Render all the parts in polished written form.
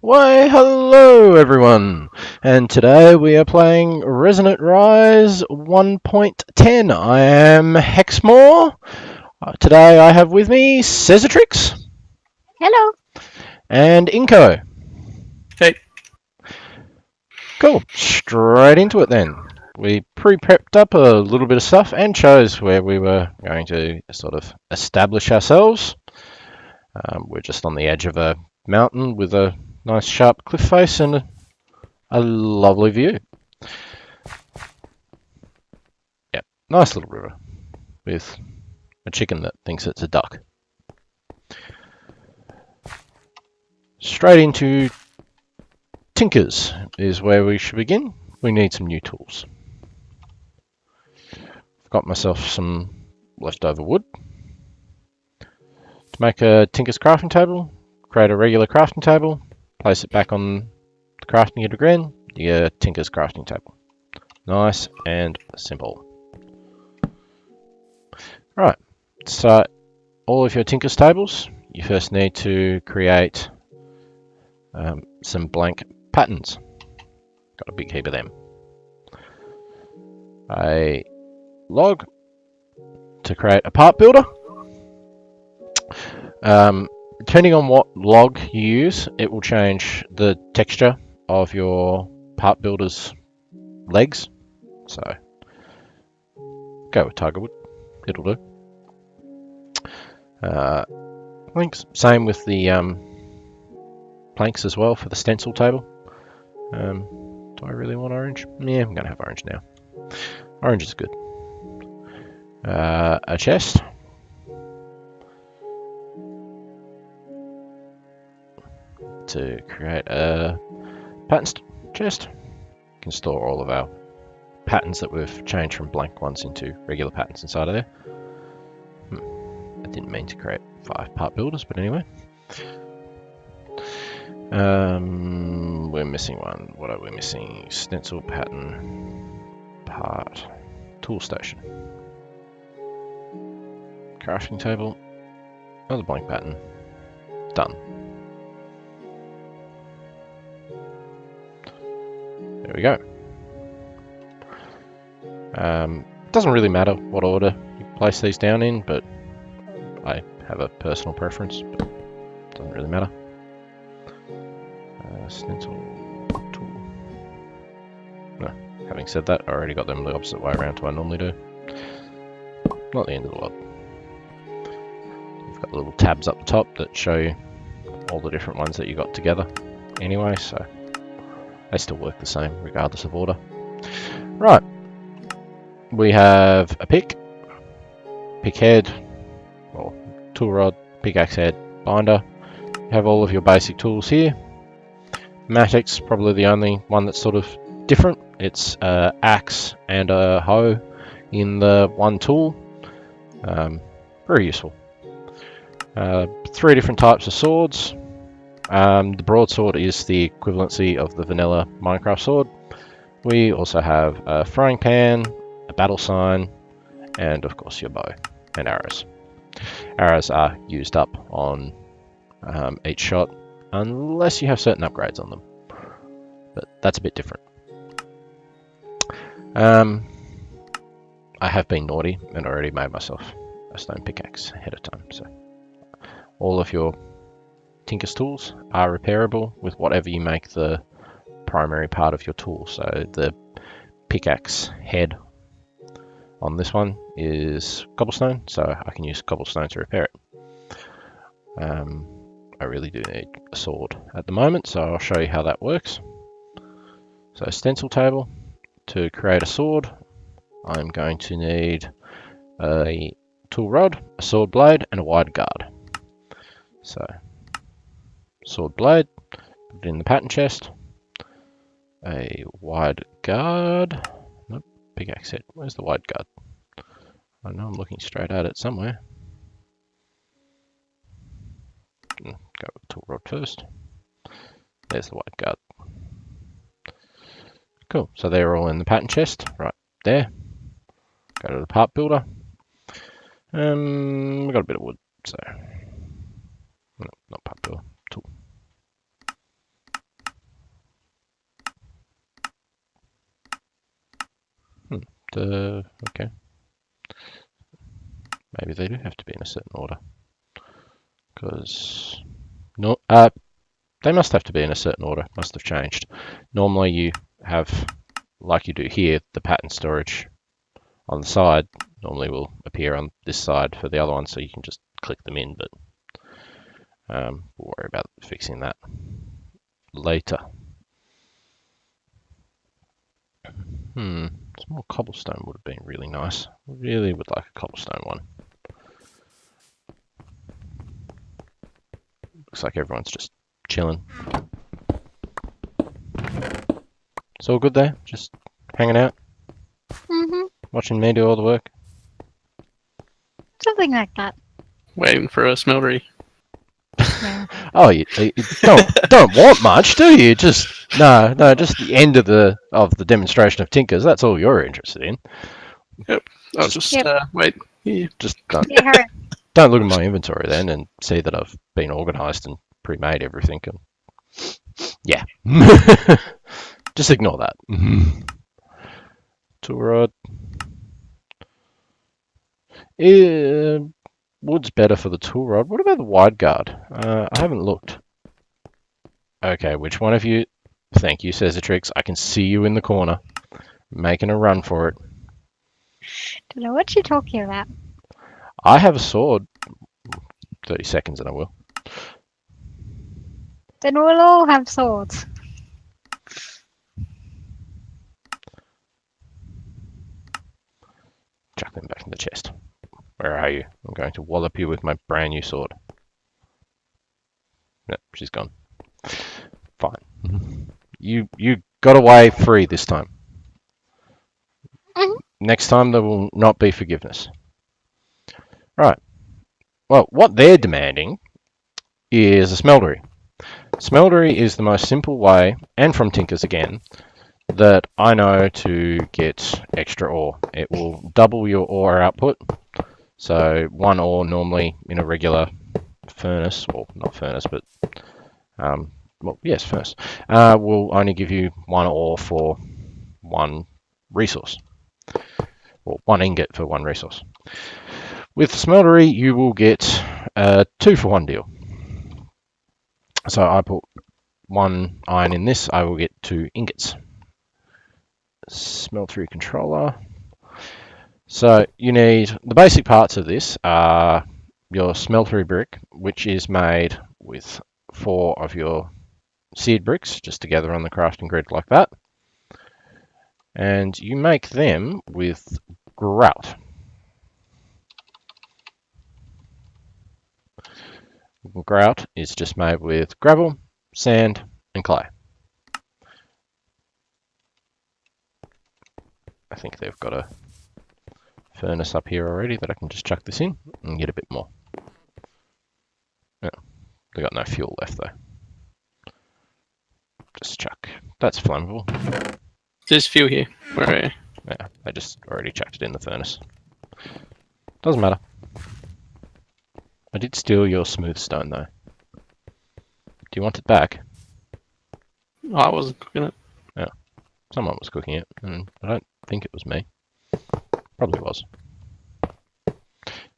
Why, hello everyone! And today we are playing Resonant Rise 1.10. I am Hexmore. Today I have with me Cesatrix Hello. and Inko. Hey. Cool. Straight into it then. We pre-prepped up a little bit of stuff and chose where we were going to sort of establish ourselves. We're just on the edge of a mountain with a nice sharp cliff face and a lovely view. Yep, nice little river with a chicken that thinks it's a duck. Straight into Tinkers is where we should begin. We need some new tools. I've got myself some leftover wood. To make a Tinker's crafting table, create a regular crafting table, place it back on the crafting it again, you get a Tinker's crafting table. Nice and simple. Right, so all of your Tinker's tables, you first need to create some blank patterns. Got a big heap of them. A log to create a part builder. Depending on what log you use, it will change the texture of your part builder's legs. So go with tiger wood, it'll do. Links, same with the planks as well for the stencil table. Do I really want orange? Yeah, I'm gonna have orange now. Orange is good. A chest. To create a pattern chest. You can store all of our patterns that we've changed from blank ones into regular patterns inside of there. I didn't mean to create 5 part builders, but anyway. We're missing one. What are we missing? Stencil pattern, part, tool station, crafting table, another blank pattern. Done. There we go. It doesn't really matter what order you place these down in, but I have a personal preference, but it doesn't really matter. Stencil tool. No, having said that, I already got them the opposite way around to what I normally do. Not the end of the world. You've got little tabs up the top that show you all the different ones that you got together anyway, so they still work the same regardless of order. Right, we have a pick head, or tool rod, pickaxe head, binder. You have all of your basic tools here. Matic's probably the only one that's sort of different. It's an axe and a hoe in the one tool. Very useful. 3 different types of swords. The broadsword is the equivalency of the vanilla Minecraft sword. We also have a frying pan, a battle sign, and of course your bow and arrows. Arrows are used up on each shot unless you have certain upgrades on them, but that's a bit different. I have been naughty and already made myself a stone pickaxe ahead of time, so all of your Tinker's tools are repairable with whatever you make the primary part of your tool. So the pickaxe head on this one is cobblestone, so I can use cobblestone to repair it. I really do need a sword at the moment, so I'll show you how that works. So stencil table, to create a sword, I'm going to need a tool rod, a sword blade, and a wide guard. So sword blade, put it in the pattern chest, a wide guard, nope, pickaxe head, where's the wide guard? I know I'm looking straight at it somewhere. Go with tool rod first. There's the wide guard. Cool, so they're all in the pattern chest, right there. Go to the part builder. We've got a bit of wood, so no, not part builder, tool. Okay. Maybe they do have to be in a certain order. Because no, they must have to be in a certain order. Must have changed. Normally you have, like you do here, the pattern storage on the side normally will appear on this side for the other one, so you can just click them in, but we'll worry about fixing that later. Some more cobblestone would have been really nice. Really would like a cobblestone one. Looks like everyone's just chilling. It's all good there? Just hanging out? Watching me do all the work? Something like that. Waiting for a smeltery. Yeah. Oh, you don't want much, do you? Just no, just the end of the demonstration of Tinkers. That's all you're interested in. Yep. I'll just wait here. Just Yeah, don't look at my inventory then and see that I've been organised and pre-made everything. And yeah, just ignore that. Tool rod. Wood's better for the tool rod. What about the wide guard? I haven't looked. Okay, which one of you? Thank you, Cesatrix. I can see you in the corner, making a run for it. don't know what you're talking about. I have a sword. 30 seconds and I will. Then we'll all have swords. Chuck them back in the chest. Where are you? I'm going to wallop you with my brand new sword. No, she's gone. Fine. You got away free this time. Next time there will not be forgiveness. Right. Well, what they're demanding is a smeltery. Smeltery is the most simple way, and from Tinkers again, that I know to get extra ore. It will double your ore output. So one ore normally in a regular furnace, well, not furnace, but well, yes, furnace, will only give you one ore for one resource, or one ingot for one resource. With smeltery, you will get a 2-for-1 deal. So I put 1 iron in this, I will get 2 ingots. Smeltery controller. So you need, the basic parts of this are your smeltery brick, which is made with 4 of your seared bricks, just together on the crafting grid like that. And you make them with grout. Grout is just made with gravel, sand, and clay. I think they've got a furnace up here already that I can just chuck this in and get a bit more. Yeah, they got no fuel left though. Just chuck. That's flammable. There's fuel here. Where are you? Yeah, I just already chucked it in the furnace. Doesn't matter. I did steal your smooth stone though. Do you want it back? Oh, I wasn't cooking it. Yeah, someone was cooking it, and I don't think it was me. Probably was. All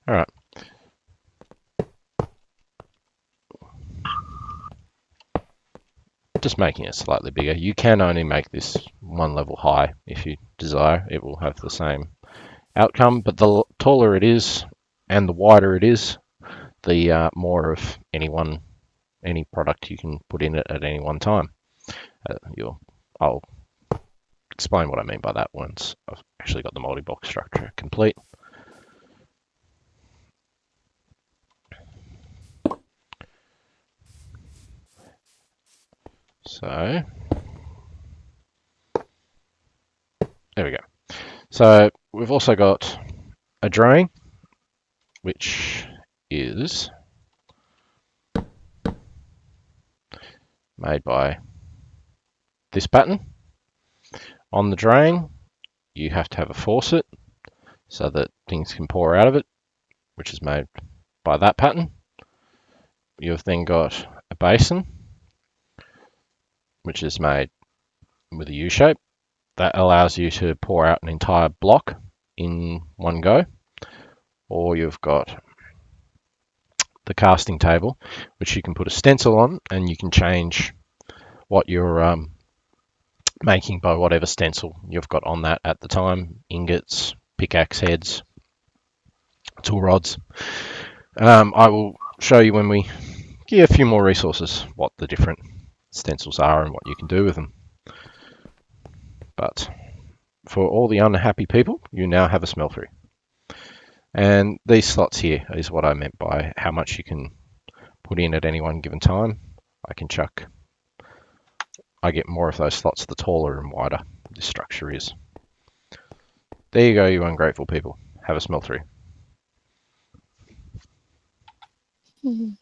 right. Just making it slightly bigger. You can only make this 1 level high if you desire. It will have the same outcome, but the taller it is and the wider it is, the more of any product you can put in it at any one time. I'll explain what I mean by that once I've actually got the multi-block structure complete. So there we go. So we've also got a drone, which is made by this pattern. On the drain, you have to have a faucet so that things can pour out of it, which is made by that pattern. You've then got a basin, which is made with a U shape. that allows you to pour out an entire block in one go, or you've got the casting table, which you can put a stencil on, and you can change what you're making by whatever stencil you've got on that at the time. Ingots, pickaxe heads, tool rods. I will show you when we get a few more resources what the different stencils are and what you can do with them. But for all the unhappy people, you now have a smeltery. And these slots here is what I meant by how much you can put in at any one given time. I get more of those slots the taller and wider this structure is. There you go, you ungrateful people. Have a smeltery. Mhm.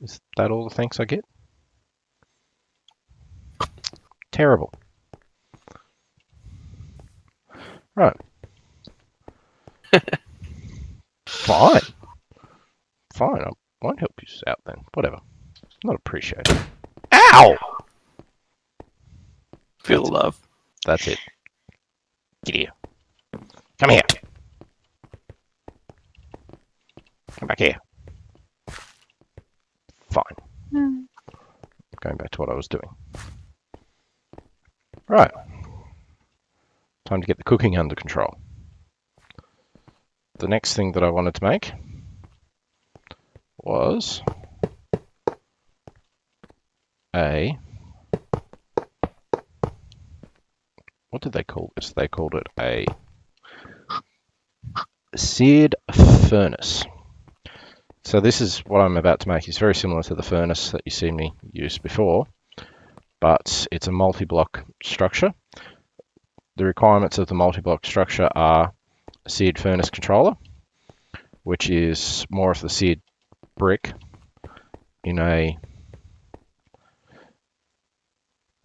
Is that all the thanks I get? Terrible. Right. Fine. Fine, I won't help you out then. Whatever. Not appreciated. Ow! Feel the love. That's it. Get here. Come here. Come back here. Fine. Mm. Going back to what I was doing. Right. Time to get the cooking under control. The next thing that I wanted to make was what did they call this? They called it a seared furnace. So this is what I'm about to make. It's very similar to the furnace that you see me use before, but it's a multi-block structure. The requirements of the multi-block structure are a seared furnace controller, which is more of the seared brick in a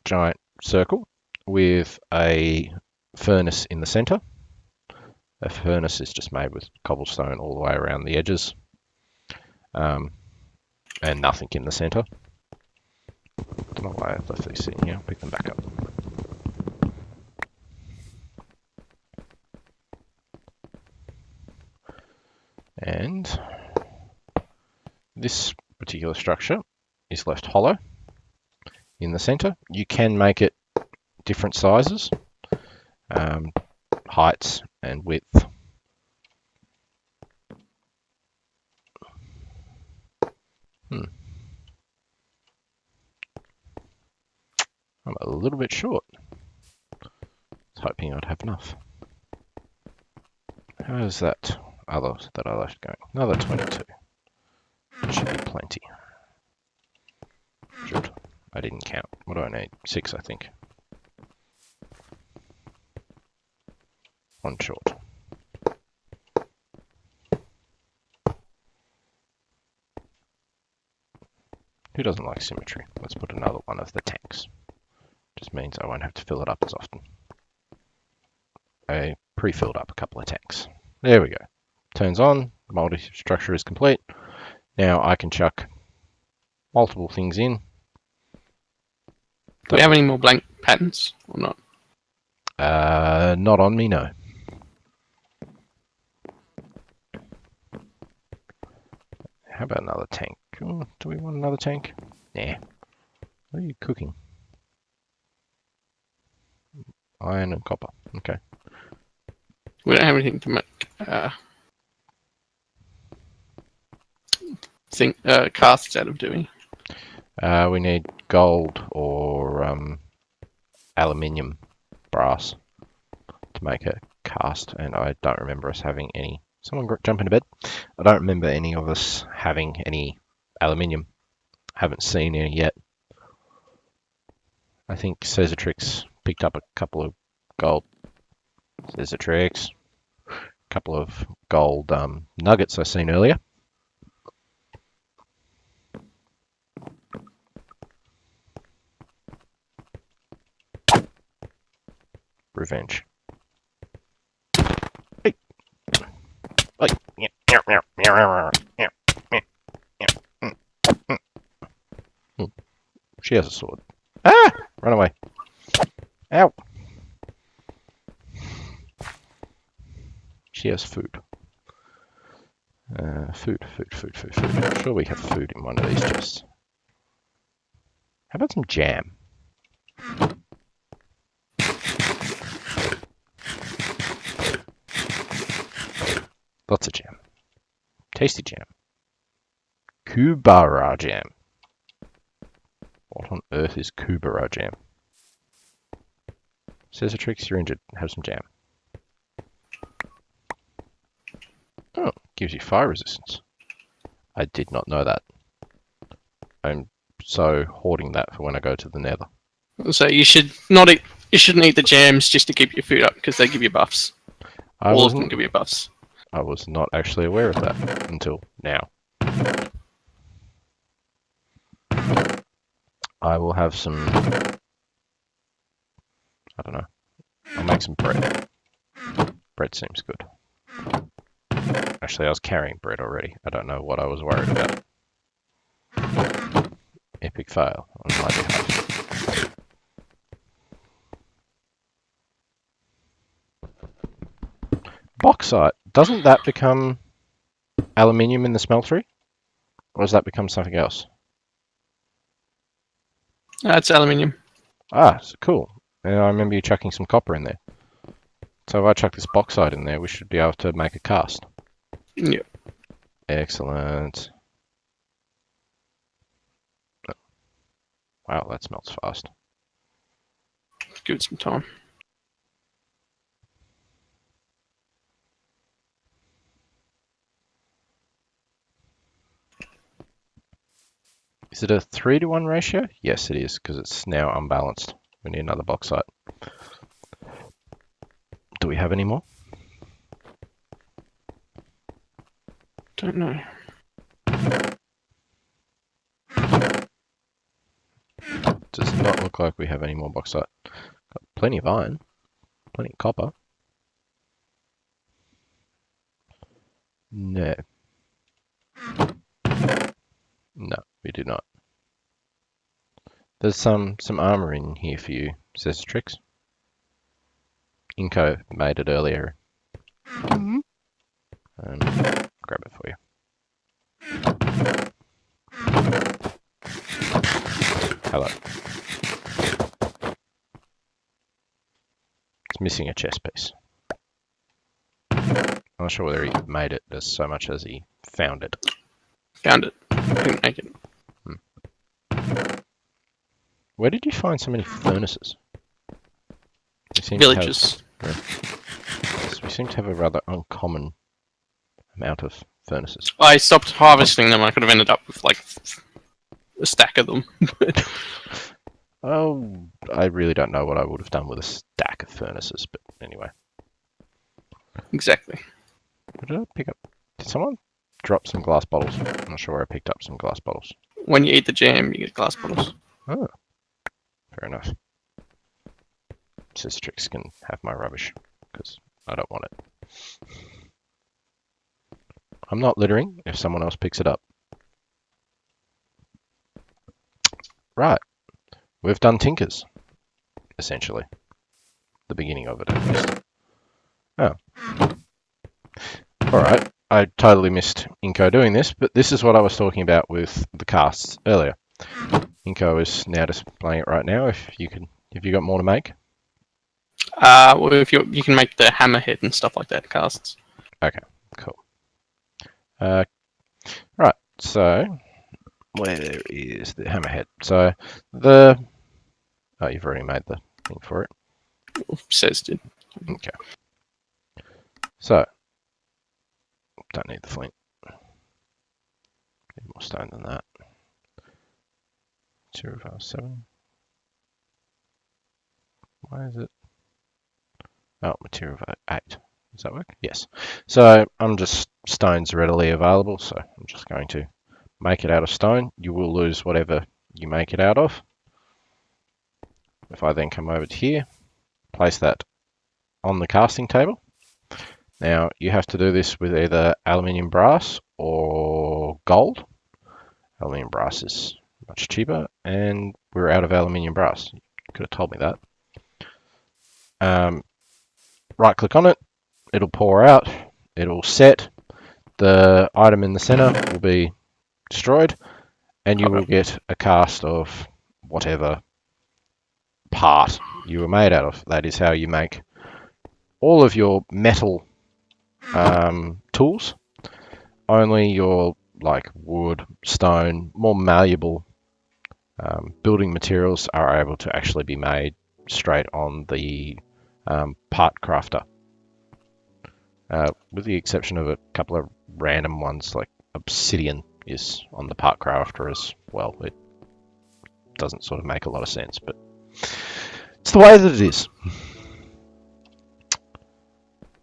giant circle with a furnace in the center. A furnace is just made with cobblestone all the way around the edges, and nothing in the center. I don't know why I've left these sitting here. I'll pick them back up. And this particular structure is left hollow in the center. You can make it different sizes, heights and width. I'm a little bit short. I was hoping I'd have enough. How is that other that I left going? Another 22. That should be plenty. Should. I didn't count. What do I need? 6, I think. 1 short. Who doesn't like symmetry? Let's put another one of the tanks. Just means I won't have to fill it up as often. I pre-filled up a couple of tanks. There we go. Turns on, the multi-structure is complete. Now I can chuck multiple things in. Do we have any more blank patterns or not? Not on me, no. How about another tank? Oh, do we want another tank? Nah. What are you cooking? Iron and copper. Okay. We don't have anything to make casts out of, do we? We need gold or aluminium brass to make a cast, and I don't remember us having any. Someone jump into bed. I don't remember any of us having any aluminium. Haven't seen any yet. I think Cesatrix picked up a couple of gold. Cesatrix. A couple of gold nuggets I seen earlier. Revenge. Hey. Hey. She has a sword. Ah! Run away. Ow. has food? Food. I'm sure we have food in one of these chests. How about some jam? Lots of jam. Tasty jam. Kubara jam. What on earth is Kubara jam? Scissortrix, you're injured. Have some jam. Oh, gives you fire resistance. I did not know that. I'm so hoarding that for when I go to the nether. So you should not eat. You shouldn't eat the jams just to keep your food up because they give you buffs. All of them give you buffs. I was not actually aware of that until now. I will have some... I don't know. I'll make some bread. Bread seems good. Actually, I was carrying bread already. I don't know what I was worried about. Epic fail on my behalf. Bauxite. Doesn't that become aluminium in the smeltery? Or does that become something else? That's aluminium. Ah, cool. And I remember you chucking some copper in there. So if I chuck this bauxite in there, we should be able to make a cast. Yep. Excellent. Wow, that smelts fast. Give it some time. Is it a 3-to-1 ratio? Yes, it is, because it's now unbalanced. We need another bauxite. Do we have any more? Don't know. Does not look like we have any more bauxite. Got plenty of iron, plenty of copper. No. No, we do not. There's some armor in here for you, Scissortrix. Inko made it earlier. Mm-hmm. And grab it for you. Hello. It's missing a chest piece. I'm not sure whether he made it as so much as he found it. Found it. Didn't make it. Where did you find so many furnaces? Villages. We seem to have a rather uncommon amount of furnaces. I stopped harvesting them. I could have ended up with like a stack of them. Oh, I really don't know what I would have done with a stack of furnaces, but anyway. Exactly. What did I pick up? Did someone drop some glass bottles? I'm not sure where I picked up some glass bottles. When you eat the jam, you get glass bottles. Oh, fair enough. Scissortrix can have my rubbish, because I don't want it. I'm not littering if someone else picks it up. Right. We've done Tinkers, essentially. The beginning of it, at least. Oh. Alright, I totally missed Inko doing this, but this is what I was talking about with the casts earlier. Inko is now displaying it right now. If you got more to make? Well, if you can make the hammerhead and stuff like that casts. Okay, cool. Right, so where is the hammerhead? So oh, you've already made the thing for it. Says did. Okay. So don't need the flint. Need more stone than that. 257. Why is it? Oh, material 8. Does that work? Yes. So I'm just stones readily available, so I'm just going to make it out of stone. You will lose whatever you make it out of. If I then come over to here, place that on the casting table. Now you have to do this with either aluminium brass or gold. Aluminium brass is much cheaper, and we're out of aluminium brass. You could have told me that. Right click on it, it'll pour out, it'll set. The item in the center will be destroyed, and you will get a cast of whatever part you were made out of. That is how you make all of your metal tools. Only your like wood, stone, more malleable building materials are able to actually be made straight on the part crafter. With the exception of a couple of random ones, like obsidian is on the part crafter as well. It doesn't sort of make a lot of sense, but it's the way that it is.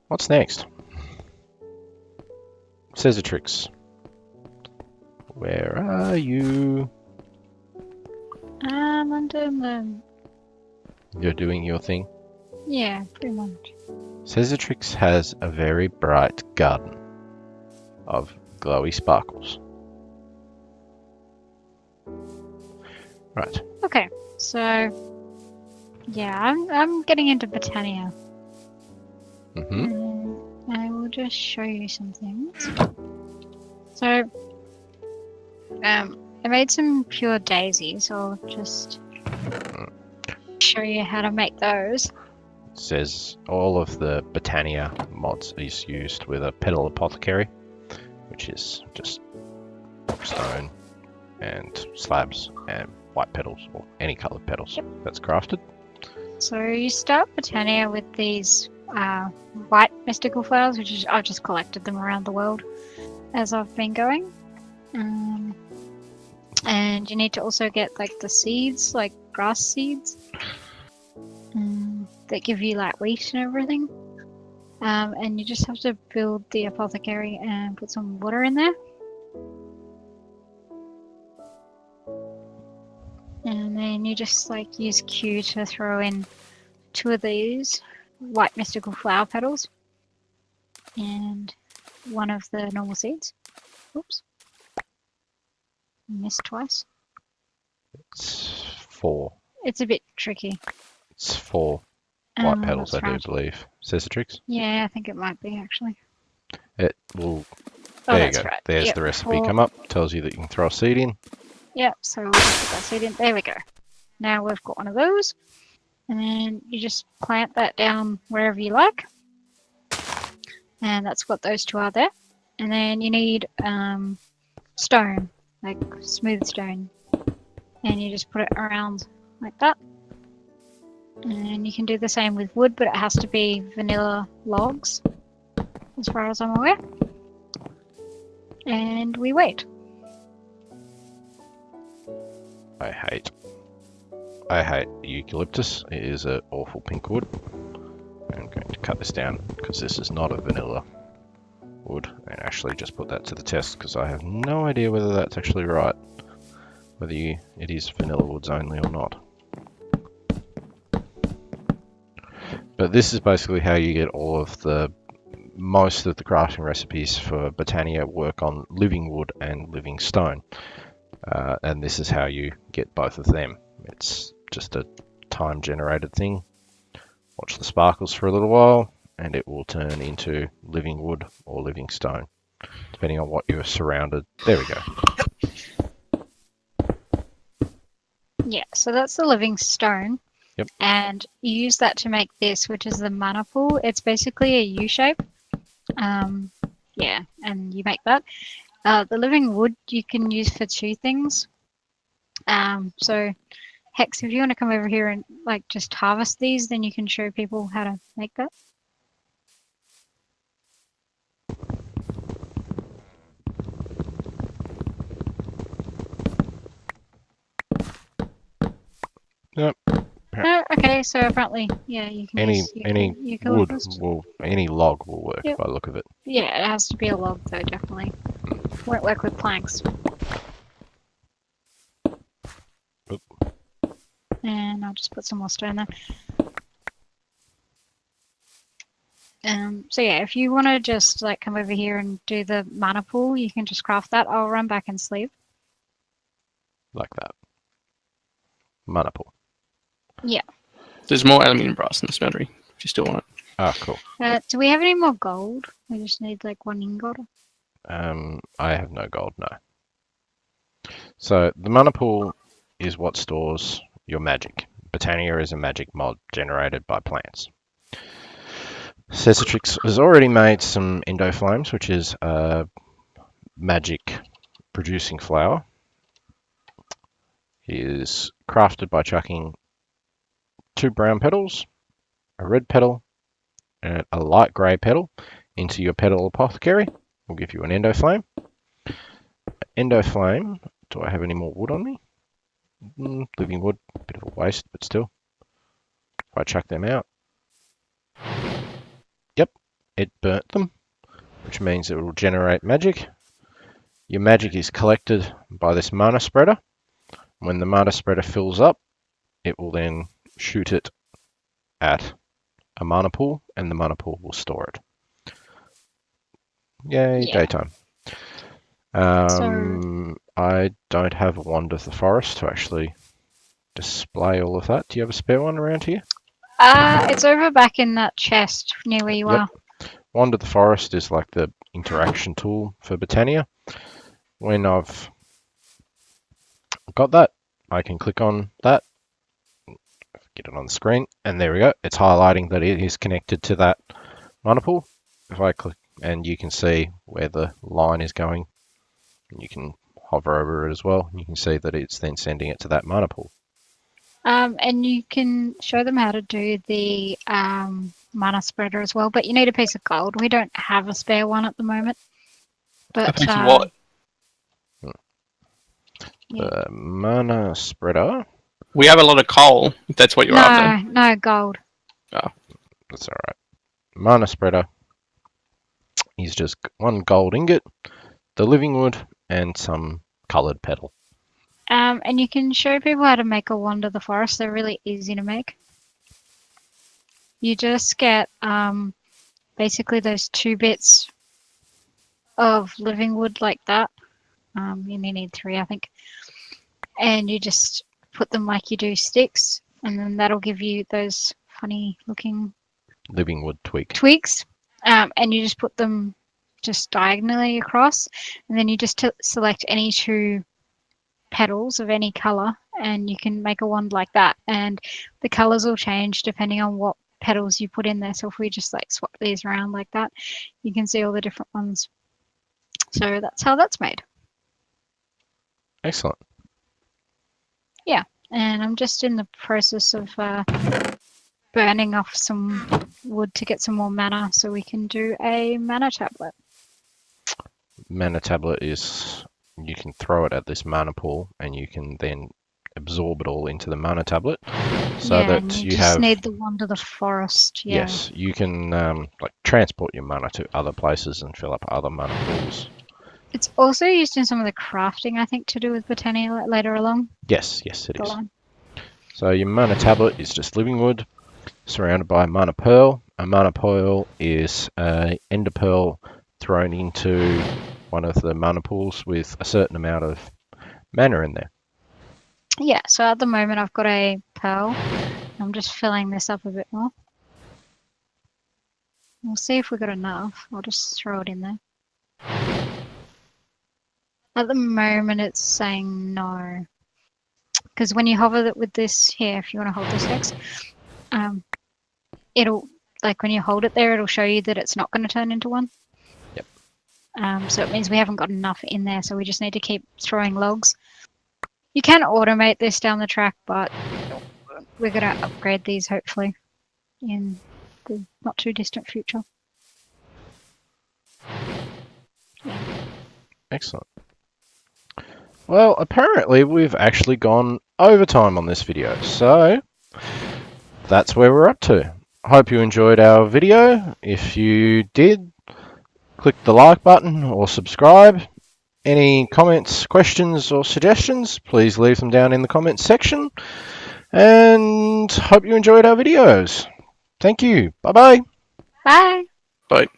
What's next? Szezatrix. Where are you? I'm doing the... You're doing your thing. Yeah, pretty much. Szezatrix has a very bright garden of glowy sparkles. Right. Okay, so... Yeah, I'm getting into botania. Mm-hmm. I will just show you some things. So... I made some pure daisies. I'll just show you how to make those. It says all of the botania mods is used with a petal apothecary, which is just stone and slabs and white petals or any coloured petals that's crafted. So you start botania with these white mystical flowers, which is, I've just collected them around the world as I've been going. And you need to also get like the seeds, like grass seeds, that give you like wheat and everything. And you just have to build the apothecary and put some water in there. And then you just like use Q to throw in 2 of these white mystical flower petals and 1 of the normal seeds. Oops. Missed twice. It's 4. It's a bit tricky. It's 4 white petals, that's I do right. believe. Szezatrix? Yeah, I think it might be actually. It will. Oh, There you that's go. right. There's Yep, the recipe 4. come up. Tells you that you can throw a seed in. Yep, so we'll just put that seed in. There we go. Now we've got 1 of those. And then you just plant that down wherever you like. And that's what those 2 are there. And then you need stone, like smooth stone. And you just put it around like that. And you can do the same with wood, but it has to be vanilla logs, as far as I'm aware. And we wait. I hate eucalyptus. It is an awful pink wood. I'm going to cut this down because this is not a vanilla wood, and actually just put that to the test because I have no idea whether that's actually right, whether it is vanilla woods only or not. But this is basically how you get all of most of the crafting recipes for botania work on living wood and living stone. And this is how you get both of them. It's just a time-generated thing. Watch the sparkles for a little while, and it will turn into living wood or living stone, depending on what you're surrounded. There we go. Yeah, so that's the living stone. Yep. And you use that to make this, which is the mana pool. It's basically a U shape. Yeah, and you make that. The living wood you can use for 2 things. So Hex, if you want to come over here and like just harvest these, then you can show people how to make that. Yep. Oh, okay, so apparently, yeah, you can Any use wood any log will work. Yep. By the look of it. Yeah, it has to be a log though, definitely. Won't work with planks. Oop. And I'll just put some more stone there. So yeah, if you want to just like come over here and do the mana pool, you can just craft that. I'll run back and sleep. Like that. Mana pool. Yeah. There's more aluminium brass in the smeltery if you still want it. Ah, cool. Do we have any more gold? We just need like 1 ingot. I have no gold, no. So the mana pool is what stores your magic. Botania is a magic mod generated by plants. Cesatrix has already made some Endoflames, which is a magic producing flower. He is crafted by chucking 2 brown petals, a red petal, and a light grey petal into your petal apothecary. Will give you an Endoflame. Endoflame, do I have any more wood on me? Living wood, bit of a waste, but still. If I chuck them out, yep, it burnt them, which means it will generate magic. Your magic is collected by this mana spreader. When the mana spreader fills up, it will then shoot it at a mana pool, and the mana pool will store it. Yay, Yeah. daytime. I don't have a wand of the forest to actually display all of that. Do you have a spare one around here? It's over back in that chest near where you are. Wand of the forest is like the interaction tool for Botania. When I've got that, I can click on that, get it on the screen, and there we go. It's highlighting that it is connected to that mana pool. If I click, and you can see where the line is going, and you can hover over it as well. You can see that it's then sending it to that mana pool. And you can show them how to do the mana spreader as well, but you need a piece of gold. We don't have a spare one at the moment. But A piece of what? Yeah. The mana spreader. We have a lot of coal, if that's what you're after. No, gold. That's all right. Mana spreader is just 1 gold ingot, the living wood, and some coloured petal. And you can show people how to make a wand of the forest. They're really easy to make. You just get basically those 2 bits of living wood like that. You only need 3, I think. And you just put them like you do sticks, and then that'll give you those funny looking Living wood twigs. And you just put them just diagonally across, and then you just select any 2 petals of any color, and you can make a wand like that, and the colors will change depending on what petals you put in there. So if we just like swap these around like that, you can see all the different ones. So that's how that's made. Excellent. And I'm just in the process of burning off some wood to get some more mana so we can do a mana tablet. Mana tablet is, you can throw it at this mana pool, and you can then absorb it all into the mana tablet, so that you you just have. need the wand of the forest. Yeah. Yes, you can like transport your mana to other places and fill up other mana pools. It's also used in some of the crafting, I think, to do with Botania later along. Yes, it the is. line. So your mana tablet is just living wood, surrounded by a mana pearl. A mana pearl is a ender pearl thrown into one of the mana pools with a certain amount of mana in there. Yeah, so at the moment I've got a pearl. I'm just filling this up a bit more. We'll see if we got enough. I'll just throw it in there. At the moment it's saying no. Because when you hover it with this here, if you want to hold this X, it'll, like when you hold it there, it'll show you that it's not going to turn into one. Yep. So it means we haven't got enough in there, so we just need to keep throwing logs. You can automate this down the track, but we're going to upgrade these hopefully in the not too distant future. Excellent. Well, apparently we've actually gone overtime on this video, so that's where we're up to. Hope you enjoyed our video. If you did, click the like button or subscribe. Any comments, questions or suggestions, please leave them down in the comments section. And hope you enjoyed our videos. Thank you. Bye-bye. Bye. But